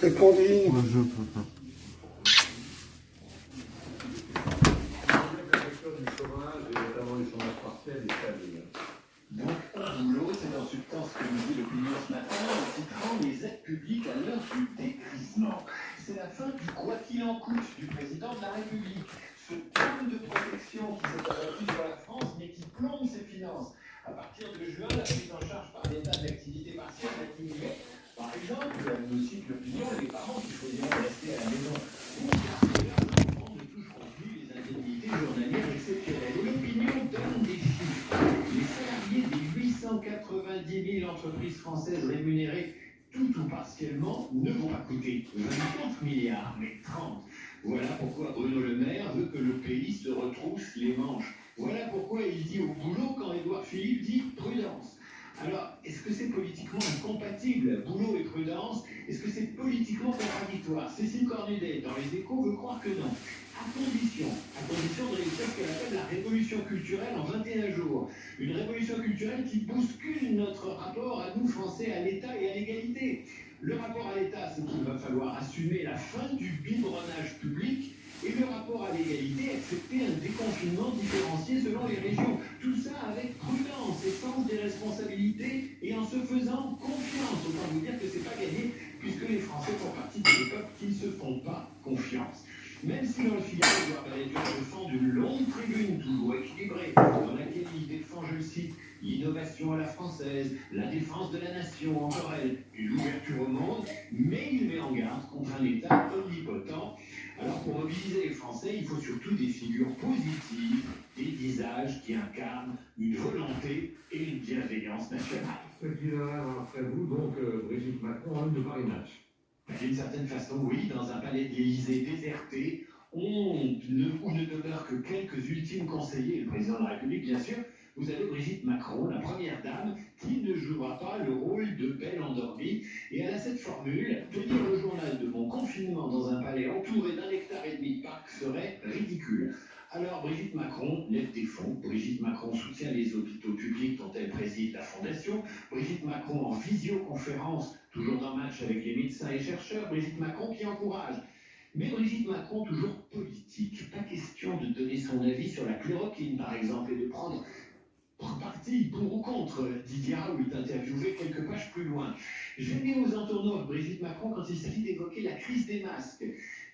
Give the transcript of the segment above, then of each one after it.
C'est Candy. Ouais, je peux pas. Donc, au boulot, c'est en substance ce que nous dit l'opinion ce matin, en titrant les aides publiques à l'heure du dégrisement. C'est la fin du quoi qu'il en coûte du président de la République. Ce terme de protection qui s'est abattu sur la France, mais qui plombe ses finances. À partir de juin, la prise en charge par l'État de l'activité partielle a diminué. Par exemple, nous cite l'opinion, les parents qui choisiront de rester à la maison pour garder leurs enfants ne toucheront plus les indemnités journalières exceptionnelles. Et l'opinion donne des chiffres. Les salariés des 890 000 entreprises françaises rémunérées tout ou partiellement ne vont pas coûter 24 milliards, mais 30. Voilà pourquoi Bruno Le Maire veut que le pays se retrousse les manches. Voilà pourquoi il dit au boulot quand Édouard Philippe dit prudence. Alors, est-ce que c'est politiquement incompatible, boulot et prudence? Est-ce que c'est politiquement contradictoire? Cécile Cornudet, dans Les Échos, veut croire que non. À condition de réussir ce qu'elle appelle la révolution culturelle en 21 jours. Une révolution culturelle qui bouscule notre rapport à nous, Français, à l'État et à l'égalité. Le rapport à l'État, c'est qu'il va falloir assumer la fin du biberonnage public, et le rapport à l'égalité, accepter un déconfinement différencié selon les régions. Tout ça avec prudence et sens des responsabilités et en se faisant confiance. Autant vous dire que c'est pas gagné, puisque les Français font partie des peuples qui ne se font pas confiance. Même si dans le Figaro, Édouard Balladur défend d'une longue tribune toujours équilibrée, dans laquelle il défend, je le cite, l'innovation à la française, la défense de la nation, encore elle, et l'ouverture au monde, mais il met en garde contre un État omnipotent. Alors pour mobiliser les Français, il faut surtout des figures positives, des visages qui incarnent une volonté et une bienveillance nationale. Ce qui viendra après vous, donc Brigitte Macron, homme de parrainage. D'une certaine façon, oui, dans un palais de l'Élysée déserté, où ne demeurent que quelques ultimes conseillers, le président de la République bien sûr, vous avez Brigitte Macron, la première dame, qui ne jouera pas le rôle de belle endormie. Et elle a cette formule, tenir le journal de mon confinement dans un palais entouré d'1,5 hectare de parc serait ridicule. Alors Brigitte Macron lève des fonds, Brigitte Macron soutient les hôpitaux publics dont elle préside la fondation, Brigitte Macron en visioconférence, toujours dans match avec les médecins et chercheurs, Brigitte Macron qui encourage. Mais Brigitte Macron toujours politique, pas question de donner son avis sur la chloroquine par exemple et de prendre parti pour ou contre. Didier Raoult est interviewé quelques pages plus loin. J'ai mis aux entourneaux Brigitte Macron quand il s'agit d'évoquer la crise des masques.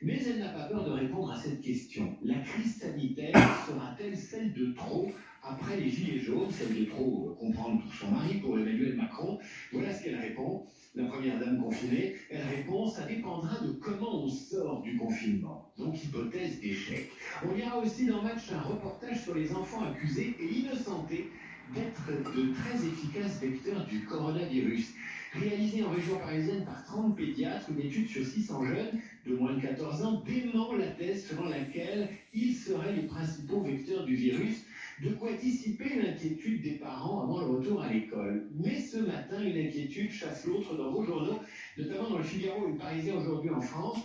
Mais elle n'a pas peur de répondre à cette question. La crise sanitaire sera-t-elle celle de trop après les gilets jaunes, celle de trop comprendre pour son mari, pour Emmanuel Macron? Voilà ce qu'elle répond. La première dame confinée, elle répond, ça dépendra de comment on sort du confinement. Donc hypothèse d'échec. On lira aussi dans Match un reportage sur les enfants accusés et innocentés d'être de très efficaces vecteurs du coronavirus. Réalisé en région parisienne par 30 pédiatres, une étude sur 600 jeunes de moins de 14 ans dément la thèse selon laquelle ils seraient les principaux vecteurs du virus. De quoi dissiper l'inquiétude des parents avant le retour à l'école. Mais ce matin, une inquiétude chasse l'autre dans vos journaux, notamment dans le Figaro et le Parisien aujourd'hui en France.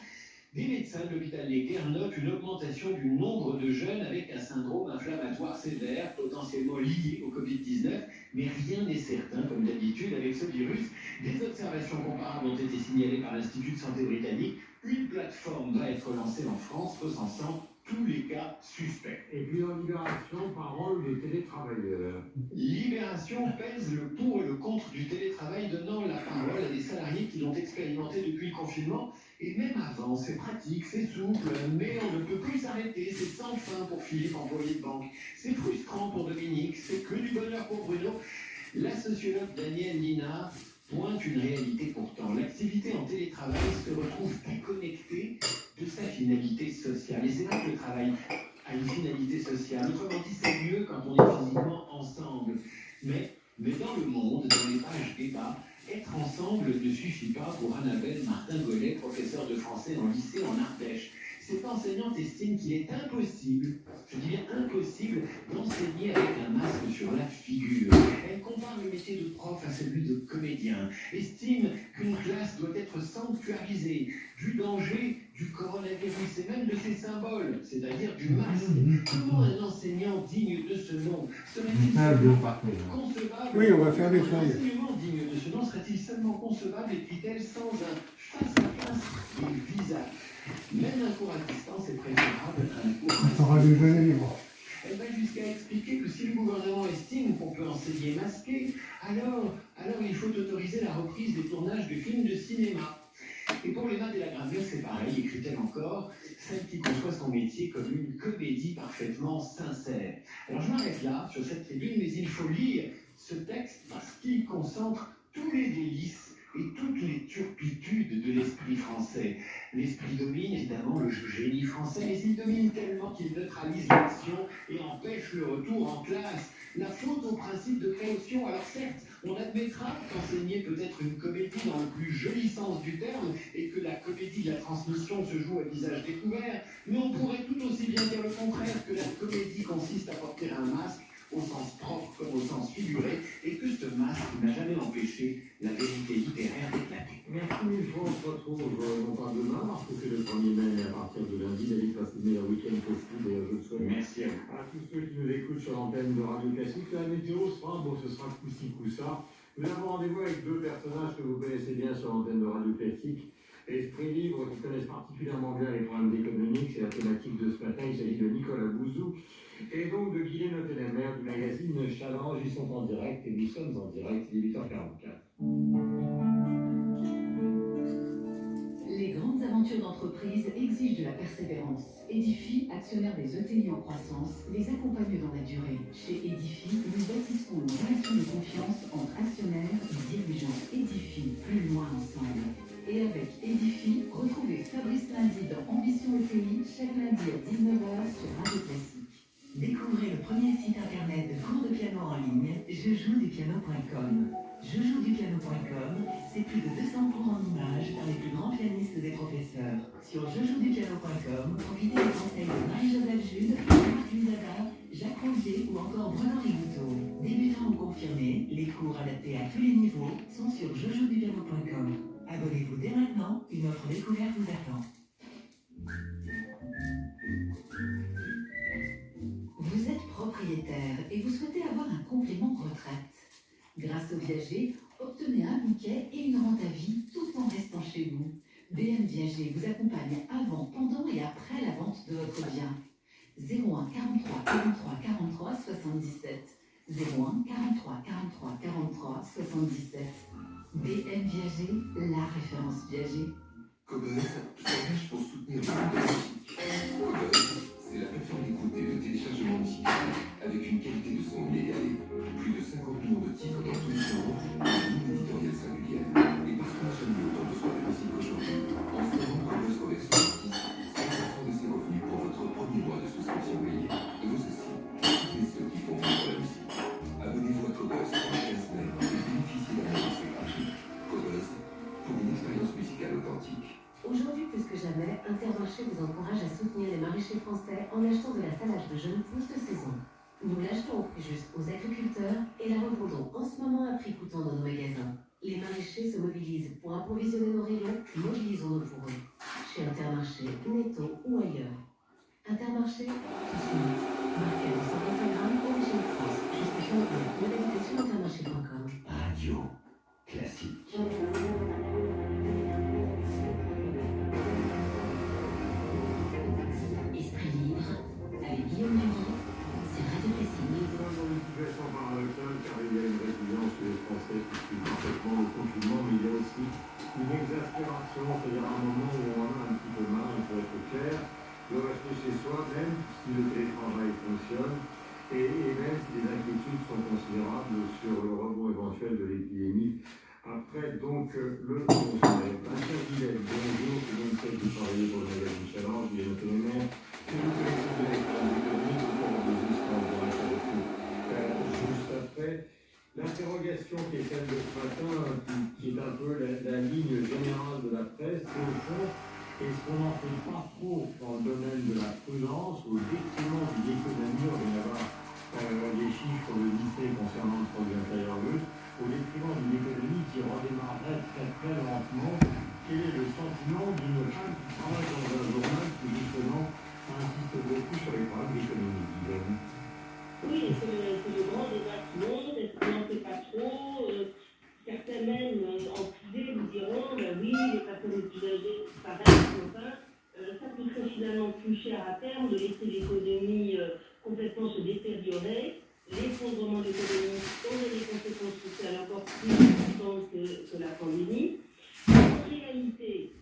Des médecins de l'hôpital Necker notent une augmentation du nombre de jeunes avec un syndrome inflammatoire sévère, potentiellement lié au Covid-19, mais rien n'est certain, comme d'habitude, avec ce virus. Des observations comparables ont été signalées par l'Institut de santé britannique. Une plateforme va être lancée en France recensant tous les cas suspects. Et puis en Libération, parole de télétravailleurs. Libération pèse le pour et le contre du télétravail, donnant la parole à des salariés qui l'ont expérimenté depuis le confinement. Et même avant, c'est pratique, c'est souple, mais on ne peut plus s'arrêter. C'est sans fin pour Philippe, employé de banque. C'est frustrant pour Dominique, c'est que du bonheur pour Bruno. La sociologue Danielle Linard pointe une réalité pourtant. L'activité en télétravail se retrouve déconnectée de sa finalité sociale. Et c'est vrai que le travail a une finalité sociale. Autrement dit, c'est mieux quand on est physiquement ensemble. Mais dans le monde, dans les pages débat, être ensemble ne suffit pas pour Annabelle Martin-Gollet, professeure de français en lycée en Ardèche. Cette enseignante estime qu'il est impossible, je dis bien impossible, d'enseigner avec un masque sur la figure. Elle compare le métier de prof à celui de comédien, estime qu'une classe doit être sanctuarisée du danger du coronavirus et même de ses symboles, c'est-à-dire du masque. Comment un enseignant digne de ce nom serait-il concevable? Oui, on va faire des feuilles. Un enseignement digne de ce nom serait-il seulement concevable, écrit-elle, sans un face-à-face cours à distance est préférable à un cours Ça va lui donner les bras. Elle va jusqu'à expliquer que si le gouvernement estime qu'on peut enseigner masqué, alors il faut autoriser la reprise des tournages de films de cinéma. Et pour les maths et la grammaire, c'est pareil, écrit-elle encore, celle qui conçoit son métier comme une comédie parfaitement sincère. Alors je m'arrête là, sur cette tribune, mais il faut lire ce texte parce qu'il concentre tous les délices et toutes les turpitudes de l'esprit français. L'esprit domine évidemment le génie français, mais il domine tellement qu'il neutralise l'action et empêche le retour en classe. La faute au principe de précaution. Alors certes, on admettra qu'enseigner peut être une comédie dans le plus joli sens du terme et que la comédie de la transmission se joue à visage découvert, mais on pourrait tout aussi bien dire le contraire, que la comédie consiste à porter un masque au sens propre comme au sens figuré, et que ce masque n'a jamais empêché la vérité littéraire d'éclater. Merci mille fois, on se retrouve non pas demain, parce que c'est le 1er mai, mais à partir de lundi, d'aller passer le meilleur week-end possible, et je le souhaite. Merci à vous. À tous ceux qui nous écoutent sur l'antenne de Radio Classique, la météo sera, bon, ce sera coup-ci, coup-ça. Nous avons rendez-vous avec deux personnages que vous connaissez bien sur l'antenne de Radio Classique. Esprit libre, qui connaissent particulièrement bien les problèmes économiques, c'est la thématique de ce matin, il s'agit de Nicolas Bouzou, et donc de Guylaine Hôtel-la-Mer du magazine Challenge. Ils sont en direct, et nous sommes en direct, il est 8h44. Les grandes aventures d'entreprise exigent de la persévérance. Edify, actionnaire des ETI en croissance, les accompagne dans la durée. Chez Edify, nous bâtissons une relation de confiance entre actionnaires et dirigeants. Edify, plus loin ensemble. Et avec Edify, retrouvez Fabrice Lundi dans Ambition ETI, chaque lundi à 19h sur Radio Classique. Découvrez le premier site internet de cours de piano en ligne, jejoudupiano.com. Jejoudupiano.com, c'est plus de 200 cours en images par les plus grands pianistes et professeurs. Sur jejoudupiano.com, profitez des conseils de Marie-Joseph Jude, Marc Luzada, Jacques Rondier ou encore Bruno Rigouteau. Débutants ou confirmés, les cours adaptés à tous les niveaux sont sur jejoudupiano.com. Abonnez-vous dès maintenant, une offre découverte vous attend. Vous êtes propriétaire et vous souhaitez avoir un complément retraite. Grâce au Viager, obtenez un bouquet et une rente à vie tout en restant chez vous. BM Viager vous accompagne avant, pendant et après la vente de votre bien. 01 43 43 43 77. 01 43 43 43 77. BM Viager, la référence Viager. Cobuzz s'engage pour soutenir le monde de la musique. Cobuzz, c'est la plateforme d'écoute et de téléchargement musical avec une qualité de son inégalée. Plus de 50 millions de titres dans tous les genres, une ligne éditoriale singulière et partage jamais autant de soirées musique aujourd'hui. En ce moment, Cobuzz reverse aux artistes 5% de ses revenus pour votre premier mois de souscription payée. Et vous aussi, soutenez ceux qui font vivre la musique. Abonnez-vous à Cobuzz pour 15 mai et bénéficiez d'un abonnement gratuit. Cobuzz, pour une expérience musicale authentique. Aujourd'hui plus que jamais, Intermarché vous encourage à soutenir les maraîchers français en achetant de la salade de jeunes pousses de saison. Nous l'achetons au prix juste aux agriculteurs et la revendons en ce moment à prix coûtant dans nos magasins. Les maraîchers se mobilisent pour approvisionner nos rayons, mobilisons-nous pour eux. Chez Intermarché, Netto ou ailleurs. Intermarché, tout suivi. Marquez sur Instagram, Origine France. Jusqu'à fin de modalité sur intermarché.com. Radio Classique. Esprit libre, avec Guillaume Duby, c'est Radio Classique. Dans une situation paradoxale, car il y a une résilience chez les Français qui suivent parfaitement le confinement, mais il y a aussi une exaspération, c'est-à-dire un moment où on en a un petit peu marre, il faut être clair, de rester chez soi, même si le télétravail fonctionne, et même si les inquiétudes sont considérables sur le rebond éventuel de l'épidémie. Après, donc, le 11 mai, Vincent Guillet, bonjour, je viens de vous travailler pour le magazine Challenge, il y a notre honneur, que vous connaissez de l'économie, autour de l'existence de la Challenge. Juste après, l'interrogation qui est celle de ce matin, qui est un peu la ligne générale de la presse, c'est au fond, est-ce qu'on n'en fait pas trop dans le domaine de la prudence, au détriment de l'économie? On vient d'avoir les chiffres de lycée concernant le produit intérieur brut, au détriment d'une économie qui redémarrerait très très lentement. Quel est le sentiment d'une femme qui travaille dans un journal qui justement insiste beaucoup sur les problèmes d'économie, Guillaume? Oui, c'est le grand débat qui monte, est-ce qu'on n'en fait pas trop? Certains même en privé vous diront, ben oui, les personnes les plus âgées, pareil, enfin, ça coûterait finalement plus cher à terme de laisser l'économie complètement se détériorer. L'effondrement de l'économie aurait des conséquences sociales encore plus importantes que la pandémie. En réalité,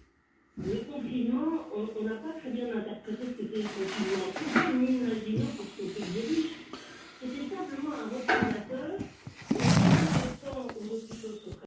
le confinement, on n'a pas très bien interprété ce qu'était le confinement. C'est pas inimaginable pour ce virus. C'était simplement un retardateur